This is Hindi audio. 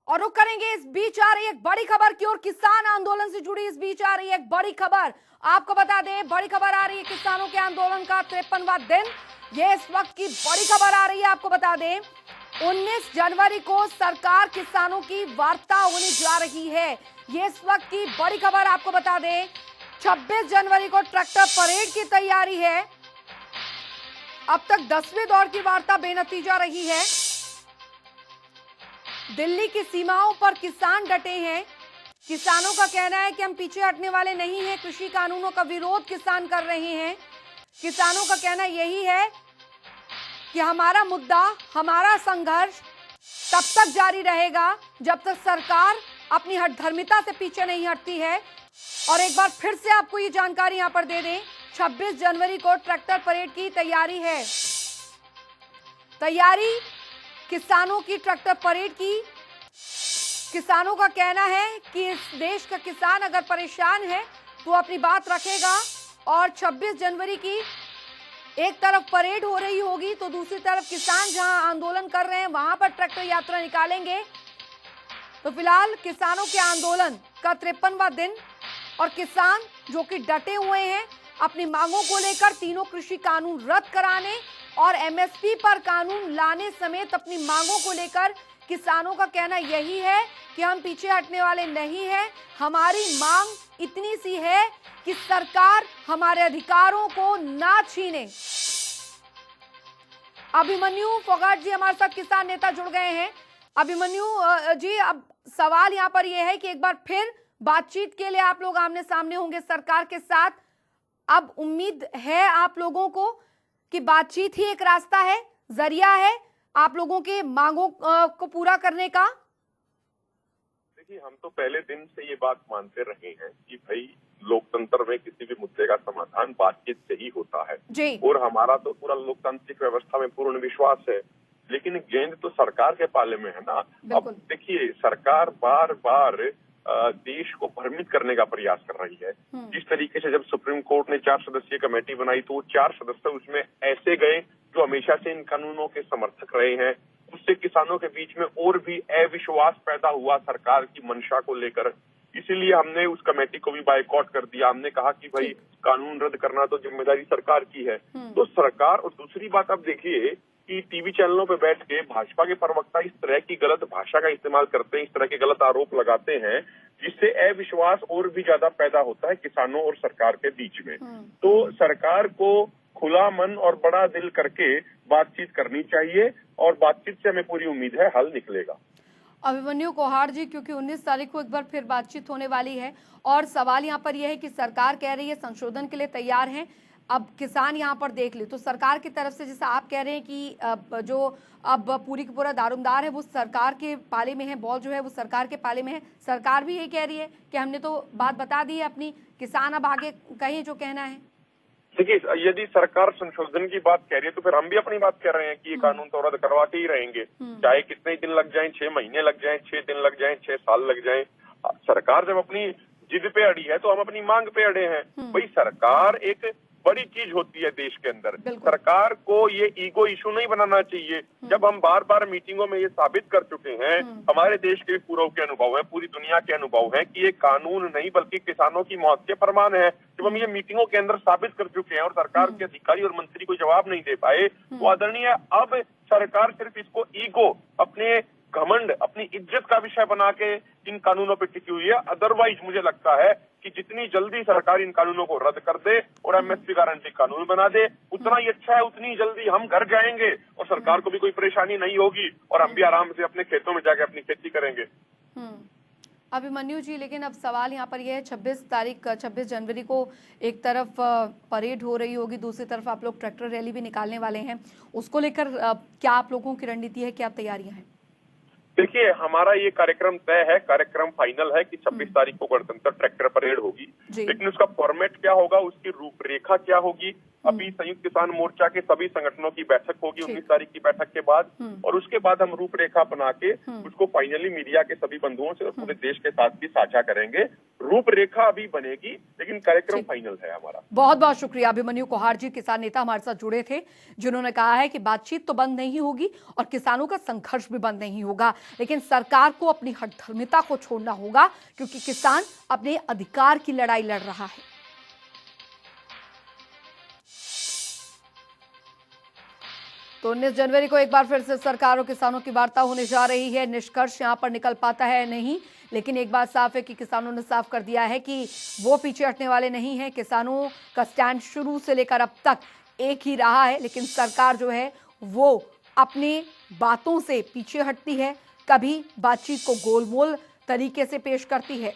और रुक करेंगे। इस बीच आ रही एक बड़ी खबर की ओर, किसान आंदोलन से जुड़ी इस बीच आ रही है एक बड़ी खबर। आपको बता दें, बड़ी खबर आ रही है किसानों के आंदोलन का 53वां दिन। ये इस वक्त की बड़ी खबर आ रही है। आपको बता दें 19 जनवरी को सरकार किसानों की वार्ता होने जा रही है। ये इस वक्त की बड़ी खबर। आपको बता दें 26 जनवरी को ट्रैक्टर परेड की तैयारी है। अब तक 10वें दौर की वार्ता बेनतीजा रही है। दिल्ली की सीमाओं पर किसान डटे हैं। किसानों का कहना है कि हम पीछे हटने वाले नहीं हैं। कृषि कानूनों का विरोध किसान कर रहे हैं। किसानों का कहना यही है कि हमारा मुद्दा, हमारा संघर्ष तब तक जारी रहेगा जब तक सरकार अपनी हठधर्मिता से पीछे नहीं हटती है। और एक बार फिर से आपको ये जानकारी यहां पर दे दें, 26 जनवरी को ट्रैक्टर परेड की तैयारी है। तैयारी किसानों की ट्रैक्टर परेड की। किसानों का कहना है कि इस देश का किसान अगर परेशान है तो अपनी बात रखेगा। और 26 जनवरी की एक तरफ परेड हो रही होगी तो दूसरी तरफ किसान जहां आंदोलन कर रहे हैं वहां पर ट्रैक्टर यात्रा निकालेंगे। तो फिलहाल किसानों के आंदोलन का 53वां दिन और किसान जो कि डटे हुए हैं अपनी मांगों को लेकर, तीनों कृषि कानून रद्द कराने और एमएसपी पर कानून लाने समेत अपनी मांगों को लेकर किसानों का कहना यही है कि हम पीछे हटने वाले नहीं हैं। हमारी मांग इतनी सी है कि सरकार हमारे अधिकारों को ना छीने। अभिमन्यु फोगाट जी हमारे साथ किसान नेता जुड़ गए हैं। अभिमन्यु जी, अब सवाल यहाँ पर यह है कि एक बार फिर बातचीत के लिए आप लोग आमने सामने होंगे सरकार के साथ। अब उम्मीद है आप लोगों को कि बातचीत ही एक रास्ता है, जरिया है आप लोगों के मांगों को पूरा करने का। देखिए, हम तो पहले दिन से ये बात मानते रहे हैं कि भाई लोकतंत्र में किसी भी मुद्दे का समाधान बातचीत से ही होता है जी। और हमारा तो पूरा लोकतांत्रिक व्यवस्था में पूर्ण विश्वास है। लेकिन गेंद तो सरकार के पाले में है ना। अब देखिए, सरकार बार बार देश को भ्रमित करने का प्रयास कर रही है। जिस तरीके से जब सुप्रीम कोर्ट ने 4 सदस्यीय कमेटी बनाई तो वो 4 सदस्य उसमें ऐसे गए जो हमेशा से इन कानूनों के समर्थक रहे हैं। उससे किसानों के बीच में और भी अविश्वास पैदा हुआ सरकार की मंशा को लेकर। इसीलिए हमने उस कमेटी को भी बायकॉट कर दिया। हमने कहा कि भाई कानून रद्द करना तो जिम्मेदारी सरकार की है। तो सरकार, और दूसरी बात आप देखिए कि टीवी चैनलों पे बैठ के भाजपा के प्रवक्ता इस तरह की गलत भाषा का इस्तेमाल करते हैं, इस तरह के गलत आरोप लगाते हैं जिससे अविश्वास और भी ज्यादा पैदा होता है किसानों और सरकार के बीच में। तो सरकार को खुला मन और बड़ा दिल करके बातचीत करनी चाहिए और बातचीत से हमें पूरी उम्मीद है हल निकलेगा। अभिमन्यु कोहाड़ जी, क्योंकि 19 तारीख को एक बार फिर बातचीत होने वाली है और सवाल यहाँ पर यह है कि सरकार कह रही है संशोधन के लिए तैयार है। अब किसान यहाँ पर देख ले तो सरकार की तरफ से जैसा आप कह रहे हैं कि जो अब पूरी की पूरा दारोमदार है वो सरकार के पाले में है, बॉल जो है वो सरकार के पाले में है। सरकार भी यही कह रही है कि हमने तो बात बता दी है अपनी, किसान अब आगे कहें जो कहना है। देखिए, यदि सरकार संशोधन की बात कह रही है तो फिर हम भी अपनी बात कह रहे हैं कि ये कानून तो रद्द करवा के ही रहेंगे, चाहे कितने दिन लग जाएं, 6 महीने लग जाएं, 6 दिन लग जाएं, 6 साल लग जाएं। सरकार जब अपनी जिद पे अड़ी है तो हम अपनी मांग पे अड़े हैं। भाई, सरकार एक बड़ी चीज होती है देश के अंदर। सरकार को ये ईगो इशू नहीं बनाना चाहिए। जब हम बार बार मीटिंगों में ये साबित कर चुके हैं, हमारे देश के पूर्व के अनुभव है, पूरी दुनिया के अनुभव है कि ये कानून नहीं बल्कि किसानों की मौत के फरमान है। जब हम ये मीटिंगों के अंदर साबित कर चुके हैं और सरकार के अधिकारी और मंत्री कोई जवाब नहीं दे पाए तो आदरणीय, अब सरकार सिर्फ इसको ईगो, अपने घमंड, अपनी इज्जत का विषय बना के इन कानूनों पर टिकी हुई है। अदरवाइज मुझे लगता है कि जितनी जल्दी सरकार इन कानूनों को रद्द कर दे और एमएसपी गारंटी कानून बना दे उतना ही अच्छा है। उतनी जल्दी हम घर जाएंगे और सरकार को भी कोई परेशानी नहीं होगी और हम भी आराम से अपने खेतों में जाके अपनी खेती करेंगे। अभिमन्यु जी, लेकिन अब सवाल यहाँ पर यह है 26 जनवरी को एक तरफ परेड हो रही होगी, दूसरी तरफ आप लोग ट्रैक्टर रैली भी निकालने वाले हैं। उसको लेकर क्या आप लोगों की रणनीति है, क्या तैयारियां हैं? देखिए, हमारा ये कार्यक्रम तय है, कार्यक्रम फाइनल है कि 26 तारीख को गणतंत्र ट्रैक्टर परेड होगी। लेकिन उसका फॉर्मेट क्या होगा, उसकी रूपरेखा क्या होगी, अभी संयुक्त किसान मोर्चा के सभी संगठनों की बैठक होगी ठीक। 19 तारीख की बैठक के बाद, और उसके बाद हम रूपरेखा बना के उसको फाइनली मीडिया के सभी बंधुओं से और पूरे देश के साथ भी साझा करेंगे। रूपरेखा अभी बनेगी, लेकिन कार्यक्रम ठीक। फाइनल है हमारा। बहुत बहुत शुक्रिया अभिमन्यु कोहार जी, किसान नेता हमारे साथ जुड़े थे, जिन्होंने कहा है कि बातचीत तो बंद नहीं होगी और किसानों का संघर्ष भी बंद नहीं होगा, लेकिन सरकार को अपनी हठधर्मिता को छोड़ना होगा, क्योंकि किसान अपने अधिकार की लड़ाई लड़ रहा है। तो 19 जनवरी को एक बार फिर से सरकार और किसानों की वार्ता होने जा रही है। निष्कर्ष यहां पर निकल पाता है नहीं, लेकिन एक बात साफ है कि किसानों ने साफ कर दिया है कि वो पीछे हटने वाले नहीं हैं। किसानों का स्टैंड शुरू से लेकर अब तक एक ही रहा है, लेकिन सरकार जो है वो अपनी बातों से पीछे हटती है, कभी बातचीत को गोलमोल तरीके से पेश करती है।